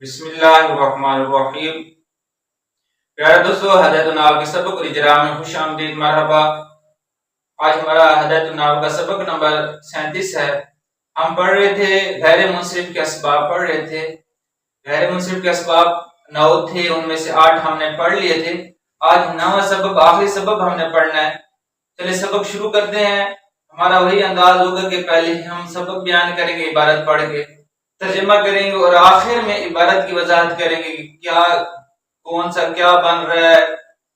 بسم اللہ الرحمن الرحیم۔ پیارے دوستو، ہدایت النحو کے سبق اور اجرا میں خوش آمدید، مرحبا۔ آج ہمارا ہدایت النحو کا سبق نمبر 37 ہے۔ ہم پڑھ رہے تھے غیر منصرف کے اسباب پڑھ رہے تھے۔ غیر منصرف کے اسباب 9 تھے، ان میں سے 8 ہم نے پڑھ لیے تھے۔ آج 9واں سبق، آخری سبق ہم نے پڑھنا ہے۔ چلے سبق شروع کرتے ہیں۔ ہمارا وہی انداز ہوگا کہ پہلے ہم سبق بیان کریں گے، عبارت پڑھ کے ترجمہ کریں گے اور آخر میں عبارت کی وضاحت کریں گے کہ کون سا کیا بن رہا ہے،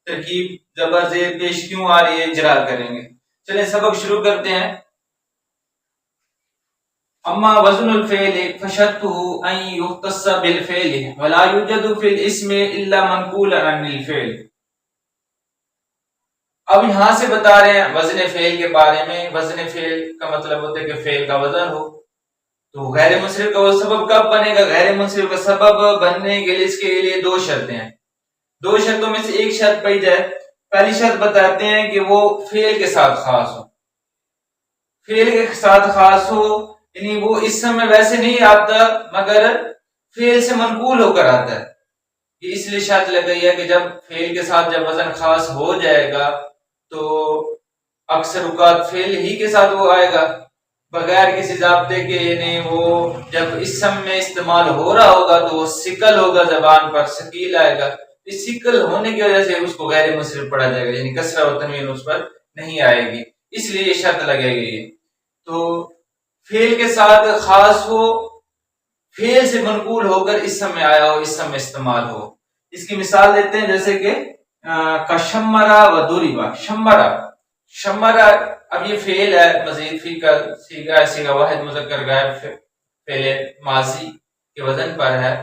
ترکیب زبر زیر پیش کیوں آ رہی ہے، اجرا کریں گے۔ چلیں سبق شروع کرتے ہیں۔ اما وزن الفعل فشرطه ان يختص بالفعل ولا يوجد في الاسم الا منقولا عن الفعل۔ اب یہاں سے بتا رہے ہیں وزن فعل کے بارے میں۔ وزن فعل کا مطلب ہوتا ہے کہ فعل کا وزن ہو۔ تو غیر منصرف کا وہ سبب کب بنے گا؟ غیر منصرف کا سبب بننے کے لیے اس کے لیے 2 شرطیں ہیں۔ 2 شرطوں میں سے ایک شرط پڑی جائے۔ پہلی شرط بتاتے ہیں کہ وہ فعل کے ساتھ خاص ہو۔ فعل کے ساتھ خاص ہو یعنی وہ اسم میں ویسے نہیں آتا مگر فعل سے منقول ہو کر آتا ہے۔ یہ اس لیے شرط لگائی ہے کہ جب فعل کے ساتھ جب وزن خاص ہو جائے گا تو اکثر اوقات فعل ہی کے ساتھ وہ آئے گا بغیر کسی ضابطے کے، یعنی وہ جب اسم میں استعمال ہو رہا ہوگا تو وہ ثقل ہوگا، زبان پر ثقیل آئے گا۔ اس ثقل ہونے کی وجہ سے اس کو غیر منصرف پڑھا جائے گا، یعنی کسرہ و تنوین اس پر نہیں آئے گی، اس لیے یہ شرط لگے گی۔ تو فعل کے ساتھ خاص ہو، فعل سے منقول ہو کر اسم میں آیا ہو، اسم میں استعمال ہو۔ اس کی مثال دیتے ہیں جیسے کہ کشمرا و دوریبا۔ شمرا اب یہ فعل ہے، مزید فی کا سیغہ واحد مذکر غائب فعل ماضی کے وزن پر ہے،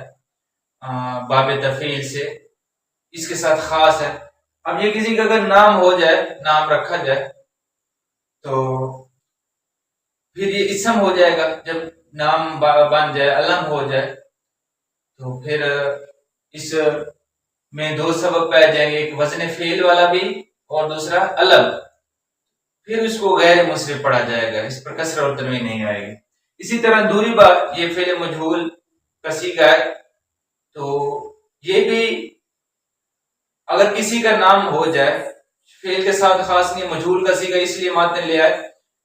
باب تفعیل سے، اس کے ساتھ خاص ہے۔ اب یہ کسی کا اگر نام ہو جائے، نام رکھا جائے تو پھر یہ اسم ہو جائے گا۔ جب نام بن جائے، علم ہو جائے تو پھر اس میں 2 سبب پائے جائیں گے، ایک وزن فعل والا بھی اور دوسرا علم۔ پھر اس کو غیر منصرف پڑھا جائے گا، اس پر کسرہ اور تنوین نہیں آئے گی۔ اسی طرح دوریبا یہ فعل مجہول کا صیغہ ہے، تو یہ بھی اگر کسی کا نام ہو جائے، فعل کے ساتھ خاص نہیں، مجہول کا صیغہ اس لیے ماتن لیا ہے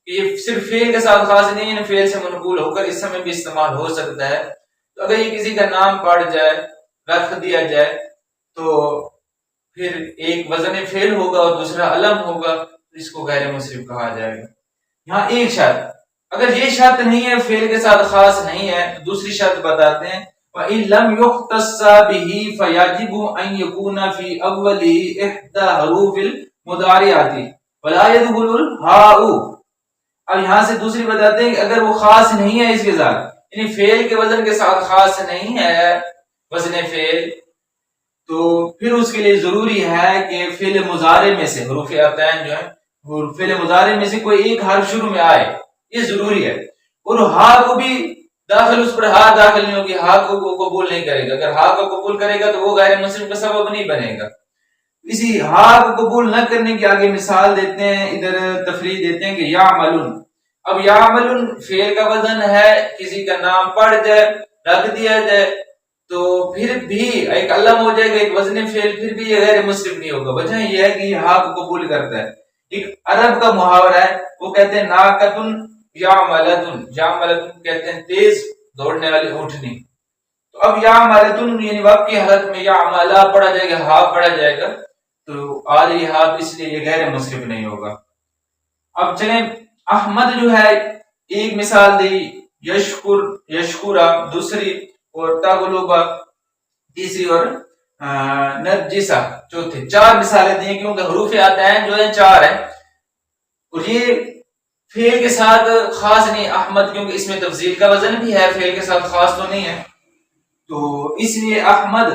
کہ یہ صرف فعل کے ساتھ خاص نہیں ہے، فعل سے منقول ہو کر اس میں بھی استعمال ہو سکتا ہے۔ تو اگر یہ کسی کا نام پڑ جائے، رکھ دیا جائے تو پھر ایک وزن فعل ہوگا اور دوسرا علم ہوگا، اس کو غیر منصرف کہا جائے گا۔ یہاں ایک شرط، اگر یہ شرط نہیں ہے، فعل کے ساتھ خاص نہیں ہے، تو دوسری شرط بتاتے ہیں وَإِن لَمْ يُخْتَصَّ بِهِ فَيَجِبُ أَن يَكُونَ فِي أَوَّلِهِ إِحْدَى حُرُوفِ الْمُضَارِعَةِ وَلَا يَدْخُلُ الْهَاءُ۔ اب یہاں سے دوسری بتاتے ہیں کہ اگر وہ خاص نہیں ہے اس کے ساتھ، یعنی فعل کے وزن کے ساتھ خاص نہیں ہے وزن فعل، تو پھر اس کے لیے ضروری ہے کہ فعل مضارع میں سے، حروف عطین جو ہے فعل مضارع میں سے کوئی ایک حرف شروع میں آئے، یہ ضروری ہے۔ اور ہا کو بھی داخل، اس پر ہا داخل نہیں ہوگی، ہا کو قبول نہیں کرے گا۔ اگر ہا کو قبول کرے گا تو وہ غیر منصرف کا سبب نہیں بنے گا۔ اسی ہا کو قبول نہ کرنے کی آگے مثال دیتے ہیں، ادھر تفریح دیتے ہیں کہ یعملون۔ اب یعملون فعل کا وزن ہے، کسی کا نام پڑ جائے، رکھ دیا جائے تو پھر بھی ایک علم ہو جائے گا، ایک وزن فعل، پھر بھی یہ غیر منصرف نہیں ہوگا۔ وجہ یہ ہے کہ یہ ہا کو قبول کرتا ہے۔ ایک عرب کا محاورہ ہے، وہ کہتے ہیں ناقتن یعملتن، یعملتن کہتے ہیں تیز دوڑنے والی اونٹنی۔ تو اب یعملتن یعنی وقت کی حالت میں یعملا پڑھا جائے گا، ہا پڑھا جائے گا، تو آ رہی ہا، اس لیے یہ غیر منصرف نہیں ہوگا۔ اب چلیں، احمد جو ہے ایک مثال دی، یشکرا دوسری، اور تغلبا تیسری، اور نرجسا چوتھی۔ 4 مثالیں دی کیونکہ حروف عطین جو ہیں 4 ہیں، اور یہ فعل کے ساتھ خاص نہیں۔ احمد کیونکہ اس میں تفضیل کا وزن بھی ہے، فعل کے ساتھ خاص تو نہیں ہے، تو اس لیے احمد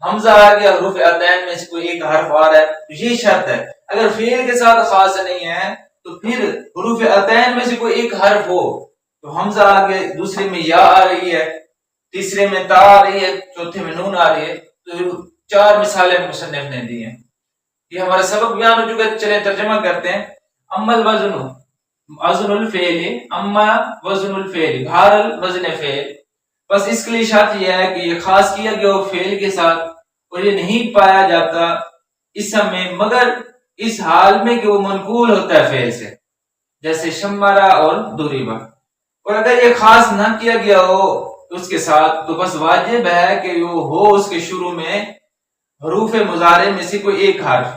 حمزہ آ گیا، حروف عطین میں سے کوئی ایک حرف آ رہا ہے، یہ شرط ہے۔ اگر فعل کے ساتھ خاص نہیں ہے تو پھر حروف عطین میں سے کوئی ایک حرف ہو تو حمزہ آ گیا، دوسرے میں یا آ رہی ہے، تیسرے میں تا آ رہی ہے، چوتھے میں نون آ رہی ہے۔ تو 4 مثالیں مصنف نے دی ہیں۔ یہ ہمارا سبق بیان ہو چکا ہے، چلیں ترجمہ کرتے ہیں۔ اما الوزن، وزن الفعل، اما وزن الفعل، بہرحال وزن فعل، بس اس کے لیے شرط یہ ہے کہ یہ خاص کیا گیا ہو فعل کے ساتھ اور یہ نہیں پایا جاتا اسم میں مگر اس حال میں کہ وہ منقول ہوتا ہے فعل سے، جیسے شمرا اور دوریبا۔ اور اگر یہ خاص نہ کیا گیا ہو اس کے ساتھ تو بس واجب ہے کہ وہ ہو اس کے شروع میں حروف مضارع میں سے کوئی ایک حرف،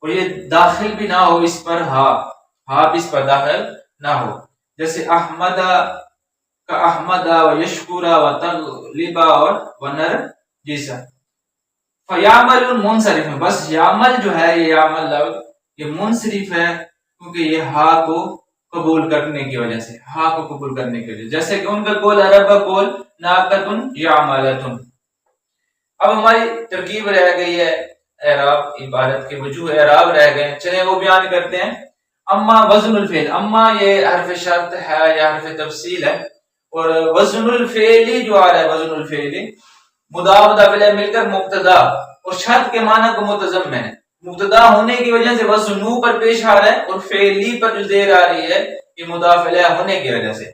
اور یہ داخل بھی نہ ہو اس پر ہا بھی اس پر داخل نہ ہو، جیسے احمدہ کا احمدہ و یشکورہ و تغلبہ اور ونر جیسا۔ فیامل منصرف ہے، بس یامل جو ہے یہ یامل لفظ یہ منصرف ہے کیونکہ یہ ہا کو قبول کرنے کی وجہ سے، ہا کو قبول کرنے کی وجہ سے، جیسے کہ ان کا قول عرب کا قول ناقتن یعملتن۔ اب ہماری ترکیب رہ گئی ہے اعراب، عبارت کے وجوہ اعراب رہ گئے، چلیں وہ بیان کرتے ہیں۔ اما وزن الفعل، اما یہ حرف شرط ہے یا حرف تفصیل ہے، اور وزن الفعل جو آ رہا ہے وزن الفعل مضاف مضاف الیہ مل کر مبتدا اور شرط کے معنی کو متضمن ہے، مبتدا ہونے کی وجہ سے وزنو پر پیش آ رہا ہے اور فعلی پر جو زیر آ رہی ہے یہ مضاف الیہ ہونے کی وجہ سے،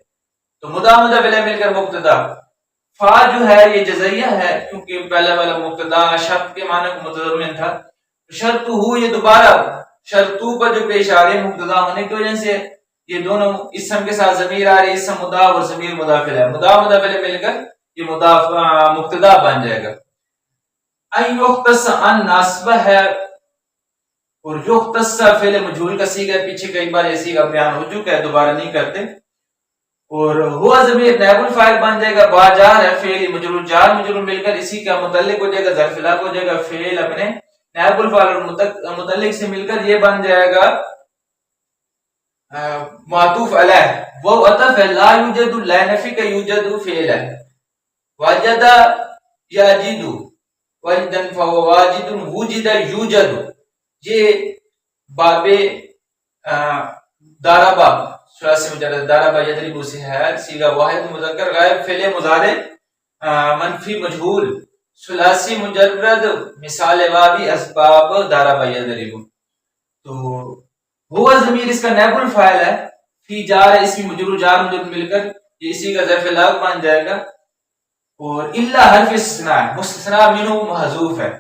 تو مضاف مضاف الیہ مل کر مبتدا۔ فا جو ہے یہ جزیہ ہے کیونکہ پہلا والا مبتدا شرط کے معنی کو متضمن تھا، شرط ہو یہ دوبارہ شرطو پر جو پیش آ رہی ہے مبتدا ہونے کی وجہ سے یہ دونوں اسم کے ساتھ ضمیر آ رہی ہے، اسم مضاف اور ضمیر مضاف الیہ، مضاف مضاف الیہ مل کر یہ مضاف مبتدا بن جائے گا۔ ان یختص ان ناسب ہے اور یختص فعل مجہول کا صیغہ ہے، پیچھے کئی بار یہ صیغہ بیان ہو چکا ہے، دوبارہ نہیں کرتے، اور ہوا ضمیر نائب الفاعل بن جائے گا، با جار ہے فعل مجرور جار مجرور مل کر اسی کا متعلق ہو جائے گا، ظرف الحق ہو جائے گا، فعل اپنے نائب الفاعل اور متعلق سے مل کر یہ بن جائے گا معطوف علیہ، وہ عطف ہے، لا یوجد لا نفی کا یوجد فعل ہے، وجد یجد وجدن فهو واجد وجد یوجد، یہ باب داربا ثلاثی مجرد داربا یضرب سے ہے، صیغہ واحد مذکر غائب فعل مضارع منفی مجہول ثلاثی مجرد مثال واوی اسباب داربا یضرب، تو ہوا ضمیر اس کا نائب الفاعل ہے، فی جار اسم مجرور جار مجرور مل کر یہ اسی کا ظرف لاغ بن جائے گا، اور الا حرف استثناء مستثنی منہ محذوف ہے،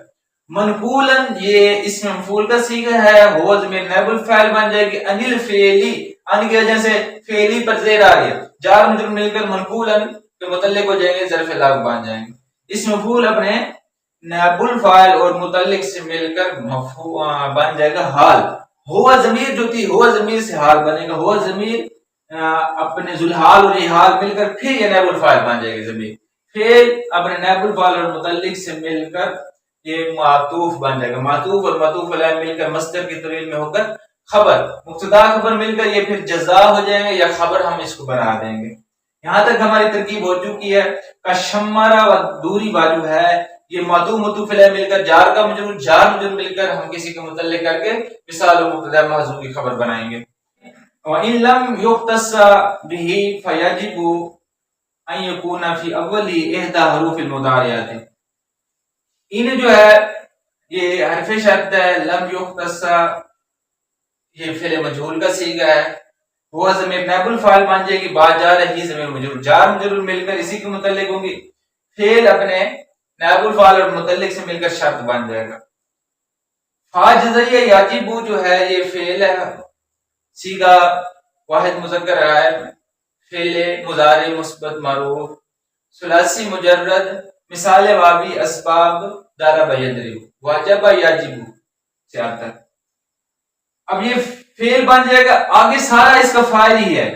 منقولا یہ اسم مفعول کا صیغہ ہے، ہوا ضمیر نائب الفاعل بن جائے گی، انل فعلی ان کی وجہ سے فعلی پر زیر آ رہی ہے، جار مجرور مل کر منقولا کے متعلق ہو جائیں گے، ظرف لاغ بن جائیں گے، اسم مفعول اپنے نائب الفاعل اور متعلق سے مل کر بن جائے گا حال، ہوا ضمیر جو تھی ہوا ضمیر سے حال بنے گا، ہوا ضمیر اپنے ذوالحال اور یہ حال مل کر پھر یہ نائب الفاعل بن جائے گی ضمیر، پھر اپنے نائب الفاعل اور متعلق سے مل کر یہ معطوف بن جائے گا، معطوف اور معطوف علیہ مل کر مصدر کی طویل میں ہو کر خبر، مبتدا خبر مل کر یہ پھر جزا ہو جائیں گے یا خبر ہم اس کو بنا دیں گے۔ یہاں تک ہماری ترکیب ہو چکی ہے، کشمرا و دوری باجو ہے، یہ معطوف معطوف علیہ مل کر جار کا مجرور جار مجرور مل کر ہم کسی کو متعلق کر کے مثال و مبتدا محذوف کی خبر بنائیں گے۔ وَإِن لَمْ يُخْتَصَّ بِهِ فَيَجِبُ أَن يَكُونَ فِي أَوَّلِ إِحْدَى حُرُوفِ الْمُضَارِعَةِ، ان جو ہے یہ حرف شرط ہے، لم یختص یہ فعل مجہول کا صیغہ ہے، وہ ضمیر نائب الفاعل بن جائے گی، با جار ہے ہی ضمیر مجرور جار مجرور مل کر اسی کے متعلق ہوں گی، فعل اپنے نائب الفاعل اور متعلق سے مل کر شرط بن جائے گا۔ فا جزیہ یاجب جو ہے یہ فعل ہے، صیغہ واحد مذکر غائب فعل مضارع مثبت معروف ثلاثی مجرد مثال واوی اسباب ضرب یضرب واجب یجب سے آتا ہے۔ اب یہ فعل بن جائے گا، آگے سارا اس کا فاعل ہی ہے،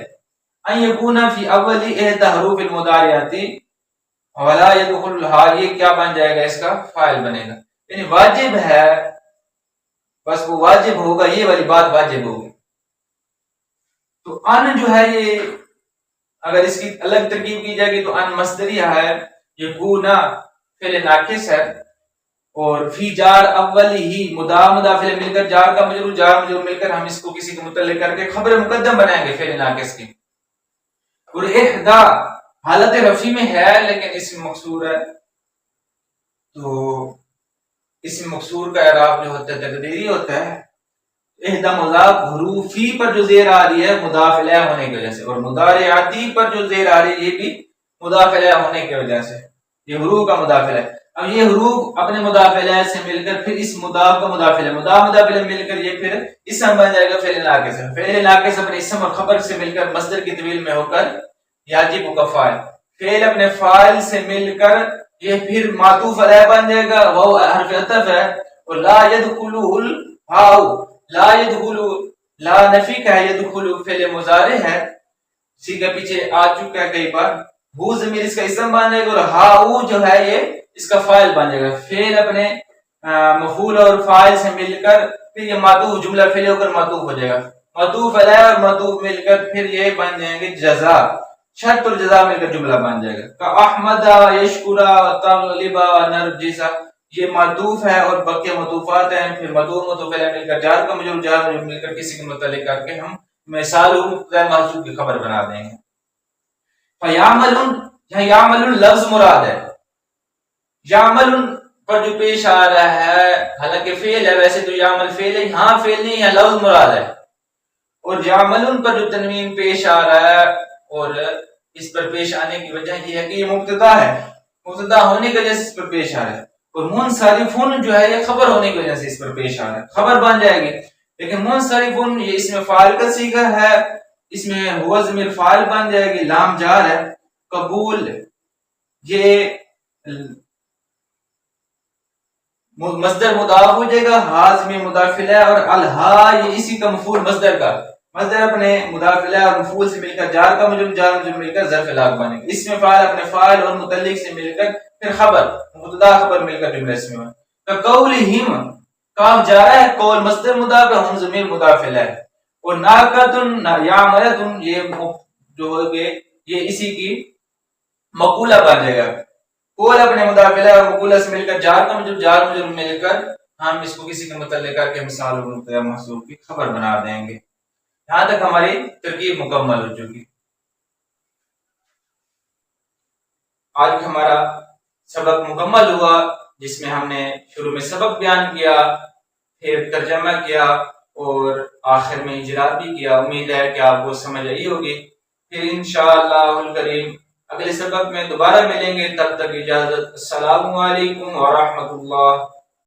ان یکون فی اول احدى حروف المضارعات ولا يدخلها، یہ کیا بن جائے گا، اس کا فاعل بنے گا، یعنی واجب ہے، بس وہ واجب ہوگا، یہ والی بات واجب ہوگی۔ تو ان جو ہے یہ اگر اس کی الگ ترکیب کی جائے گی تو ان مصدریہ ہے، یکون فعل ناقص ہے، اور فی جار اول ہی مضاف فعل مل کر جار کا مجرور جار مجرور مل کر ہم اس کو کسی کو متعلق کر کے خبر مقدم بنائیں گے فعل ناقص کی، اور احدا حالت رفعی میں ہے لیکن اسم مکسور ہے، تو اسم مکسور کا اعراب جو ہوتا ہے تقدیری ہوتا ہے، احدا مضاف حروفی پر جو زیر آ رہی ہے مضاف الیہ ہونے کی وجہ سے، اور مضارعاتی پر جو زیر آ رہی ہے یہ بھی مداخلہ ہونے کی وجہ سے، یہ حروف کا مداخلہ ہے۔ اب یہ حروف اپنے مداخلہ سے مل کر پھر اس مضاف کا مداخلہ مل کر یہ پھر اسم بن جائے گا فعل ناقص سے، فعل ناقص اپنے اسم اور خبر سے مل کر مصدر کی طویل میں ہو کر یاجب کا فاعل، فعل اپنے فاعل سے مل کر یہ پھر معطوف علیہ بن جائے گا، وہ حرف عطف ہے، اور لا يدخلوا الهاء، لا يدخلوا لا نفی کا ہے، يدخلوا فعل مضارع ہے، اسی کا پیچھے آ چکا ہے کئی بار، ہو ضمیر اس کا اسم بن جائے گا اور ہاؤ جو ہے یہ اس کا فاعل بن جائے گا، فعل اپنے مفعول اور فاعل سے مل کر پھر یہ معطوف جملہ فعل ہو کر معطوف ہو جائے گا، معطوف علیہ اور معطوف مل کر پھر یہ بن جائیں گے جزا، شرط اور جزا مل کر جملہ بن جائے گا، کہ احمد یشکرا تغلبا نرجسا، یہ معطوف ہے اور بقیہ معطوفات ہیں، پھر معطوف علیہ مل کر جار کا مجرور جار مجرور مل کر کسی کے متعلق کر کے ہم مثال غیر محذوف کی خبر بنا دیں گے۔ فیعملون، یہاں یعملون لفظ مراد ہے، یعملون پر جو پیش آ رہا ہے حالانکہ فعل ہے، ویسے تو یعمل فعل ہے، یہاں فعل نہیں ہے، لفظ مراد ہے، اور یعملون پر جو تنوین پیش آ رہا ہے اور اس پر پیش آنے کی وجہ یہ ہے کہ یہ مبتدا ہے، مبتدا ہونے کی وجہ سے اس پر پیش آ رہا ہے، اور منصرفون جو ہے یہ خبر ہونے کی وجہ سے اس پر پیش آ رہا ہے، خبر بن جائے گی، لیکن منصرفون یہ اس میں فاعل کا صیغہ ہے، اس میں ہوا ضمیر فاعل بن جائے گی، لام جار ہے، قبول یہ مصدر مضاف ہو جائے گا، حاضمی مداخلہ ہے، اور الہا یہ اسی کا مفعول مصدر کا، مصدر اپنے مداخلہ اور مفعول سے مل کر جار کا مجرور جار مجرور مل کر ظرف لاغ بنے گا، اس میں فاعل اپنے فاعل اور متعلق سے مل کر پھر خبر مبتدا خبر مل کر جملہ اس میں کا قولہم، کاف جارا ہے، قول مصدر مضاف ہے، ہم ضمیر مداخلہ ہے، اور ناقتن یعملتن یہ جو ہوگے یہ اسی کی مقولہ بن جائے گا، قول اپنے مداخلہ اور مقولہ سے مل کر جار کا مجرور جار مجرور مل کر ہم اس کو کسی کے متعلق کر کے مثال اور محذوف کی خبر بنا دیں گے۔ یہاں تک ہماری ترکیب مکمل ہو چکی۔ آج ہمارا سبق مکمل ہوا جس میں ہم نے شروع میں سبق بیان کیا، پھر ترجمہ کیا اور آخر میں اجرا بھی کیا، امید ہے کہ آپ کو سمجھ آئی ہوگی۔ پھر انشاءاللہ الکریم اگلے سبق میں دوبارہ ملیں گے، تب تک اجازت، السلام علیکم ورحمۃ اللہ۔